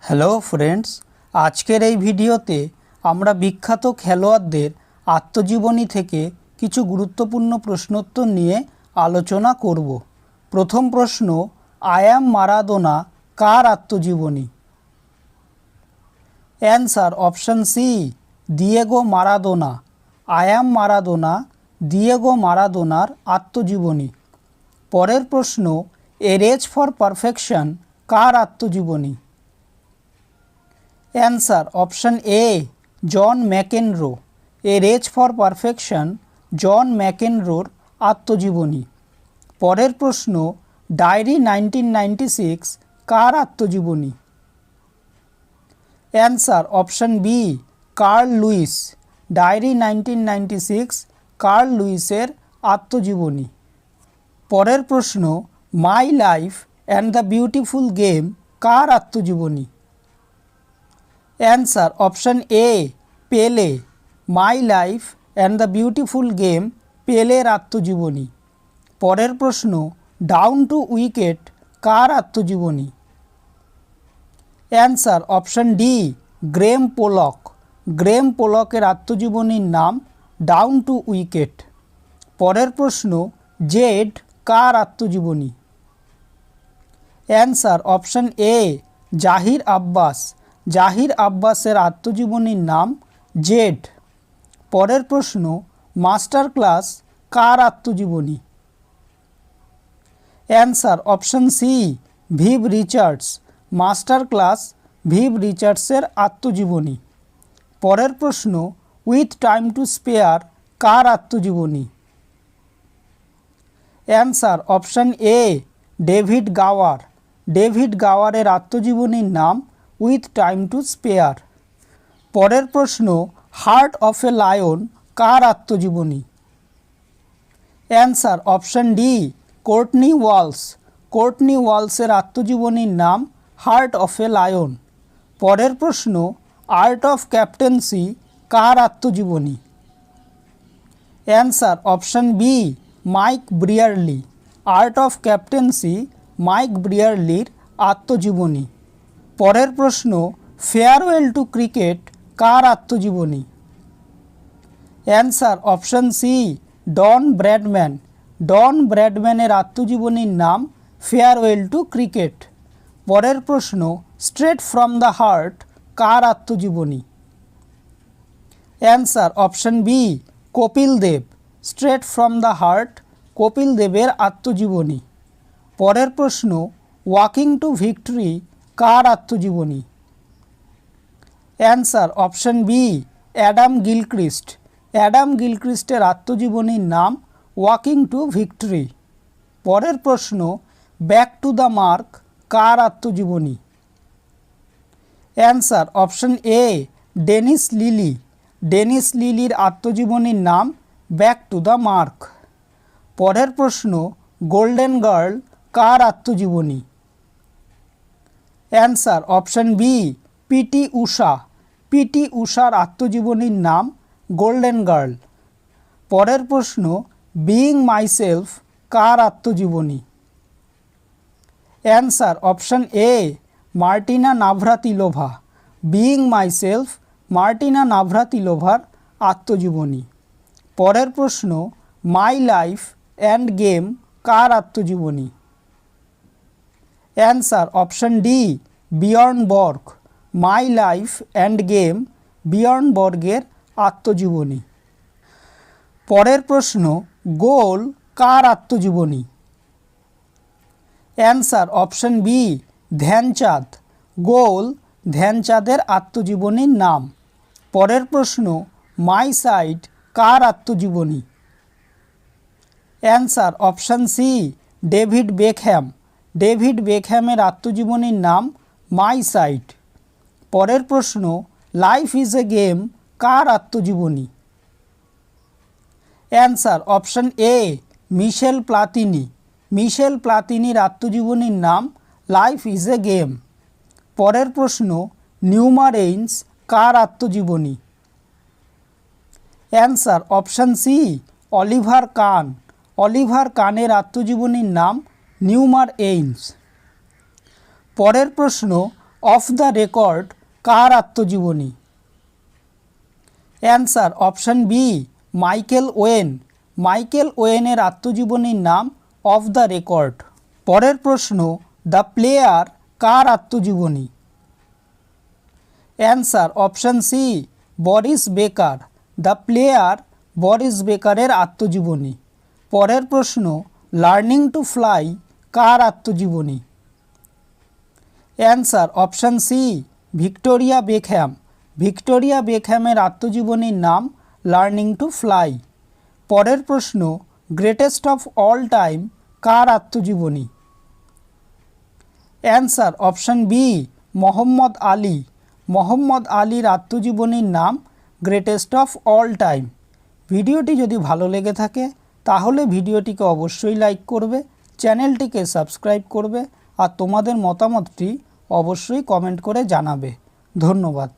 Hello friends, আজকের এই ভিডিওতে আমরা বিখ্যাত খেলোয়াড়দের আত্মজীবনী থেকে কিছু গুরুত্বপূর্ণ প্রশ্নোত্তর নিয়ে আলোচনা করব। প্রথম প্রশ্ন, আই অ্যাম মারাদোনা কার আত্মজীবনী? Answer option C, Diego Maradona. I am Maradona Diego মারাদোনার আত্মজীবনী। পরের প্রশ্ন, এ রেস ফর পারফেকশন কার আত্মজীবনী? Answer option A, John McEnroe. A race for perfection John ম্যাকেনরোর আত্মজীবনী। পরের প্রশ্ন, ডায়েরি 1996 কার আত্মজীবনী? Answer option B, Carl Lewis. Diary 1996 Carl লুইসের আত্মজীবনী। পরের প্রশ্ন, my life and the beautiful game কার আত্মজীবনী? Answer option A, Pele. My life and the beautiful game পেলের আত্মজীবনী। পরের প্রশ্ন, ডাউন টু উইকেট কার আত্মজীবনী? Answer option D, Graeme Pollock. Graeme পোলকের আত্মজীবনীর নাম ডাউন টু উইকেট। পরের প্রশ্ন, জেড কার আত্মজীবনী? Answer option A, Zaheer Abbas. Zaheer আব্বাসের আত্মজীবনীর নাম জেড। পরের প্রশ্ন, মাস্টার ক্লাস কার আত্মজীবনী? Answer option C, Viv Richards. Master class Viv রিচার্ডসের আত্মজীবনী। পরের প্রশ্ন, উইথ টাইম টু স্পেয়ার কার আত্মজীবনী? Answer option A, David Gower. David গাওয়ারের আত্মজীবনীর নাম উইথ টাইম টু স্পেয়ার। পরের প্রশ্ন, হার্ট অফ এ লায়ন কার আত্মজীবনী? Answer option D, Courtney Walsh. Courtney ওয়ালসের আত্মজীবনীর নাম হার্ট অফ এ লায়ন। পরের প্রশ্ন, আর্ট অফ ক্যাপ্টেন্সি কার আত্মজীবনী? Answer option B, Mike Brearley. Art of captaincy Mike ব্রিয়ারলির আত্মজীবনী। পরের প্রশ্ন, ফেয়ারওয়েল টু ক্রিকেট কার আত্মজীবনী? Answer option C, Don Bradman. Don ব্র্যাডম্যানের আত্মজীবনীর নাম ফেয়ারওয়েল টু ক্রিকেট। পরের প্রশ্ন, স্ট্রেট ফ্রম দ্য হার্ট কার আত্মজীবনী? Answer option B, Kapil Dev. Straight from the heart Kapil দেবের আত্মজীবনী। পরের প্রশ্ন, ওয়াকিং টু ভিক্টরি কার আত্মজীবনী? Answer option B, Adam Gilchrist. Adam গিলক্রিস্টের আত্মজীবনীর নাম ওয়াকিং টু ভিক্টরি। পরের প্রশ্ন, ব্যাক টু দ্য মার্ক কার আত্মজীবনী? Answer option A, Dennis Lillee. Dennis লিলির আত্মজীবনীর নাম ব্যাক টু দ্য মার্ক। পরের প্রশ্ন, গোল্ডেন গার্ল কার আত্মজীবনী? Answer option B, PT Usha. PT ঊষার আত্মজীবনীর নাম গোল্ডেন গার্ল। পরের প্রশ্ন, বিইং মাইসেলফ কার আত্মজীবনী? Answer option A, Martina Navratilova. Being myself Martina নাভ্রাতিলোভার আত্মজীবনী। পরের প্রশ্ন, মাই লাইফ অ্যান্ড গেম কার আত্মজীবনী? Answer option D, Bjorn Borg. My life and game Bjorn বর্গের আত্মজীবনী। পরের প্রশ্ন, গোল কার আত্মজীবনী? Answer option B, Dhyanchand. Goal ধ্যানচাঁদের আত্মজীবনীর নাম। পরের প্রশ্ন, মাই সাইড কার আত্মজীবনী? Answer option C, David Beckham. David বেকহ্যামের আত্মজীবনীর নাম মাই সাইড। পরের প্রশ্ন, লাইফ ইজ এ গেম কার আত্মজীবনী? Answer option A, Michel Platini. Michel প্লাতিনির আত্মজীবনীর নাম লাইফ ইজ এ গেম। পরের প্রশ্ন, নিউমা রেইনস কার আত্মজীবনী? Answer option C, Oliver Kahn. Oliver কানের আত্মজীবনীর নাম নিউমার এইন্স। পরের প্রশ্ন, অফ দ্য রেকর্ড কার আত্মজীবনী? Answer option B Michael Owen. Michael ওয়েনের আত্মজীবনীর নাম অফ দ্য রেকর্ড। পরের প্রশ্ন, দ্য প্লেয়ার কার আত্মজীবনী? Answer option C Boris Becker. The player Boris বেকারের আত্মজীবনী। পরের প্রশ্ন, লার্নিং টু ফ্লাই কার আত্মজীবনী? Answer option C Victoria Beckham. Victoria বেকহ্যামের আত্মজীবনীর নাম লার্নিং টু ফ্লাই। পরের প্রশ্ন, গ্রেটেস্ট অফ অল টাইম কার আত্মজীবনী? Answer option B Muhammad Ali. Muhammad আলীর আত্মজীবনীর নাম গ্রেটেস্ট অফ অল টাইম। ভিডিওটি যদি ভালো লেগে থাকে তাহলে ভিডিওটিকে অবশ্যই লাইক করবে, চ্যানেলটিকে সাবস্ক্রাইব করবে আর তোমাদের মতামতটি অবশ্যই কমেন্ট করে জানাবে। ধন্যবাদ।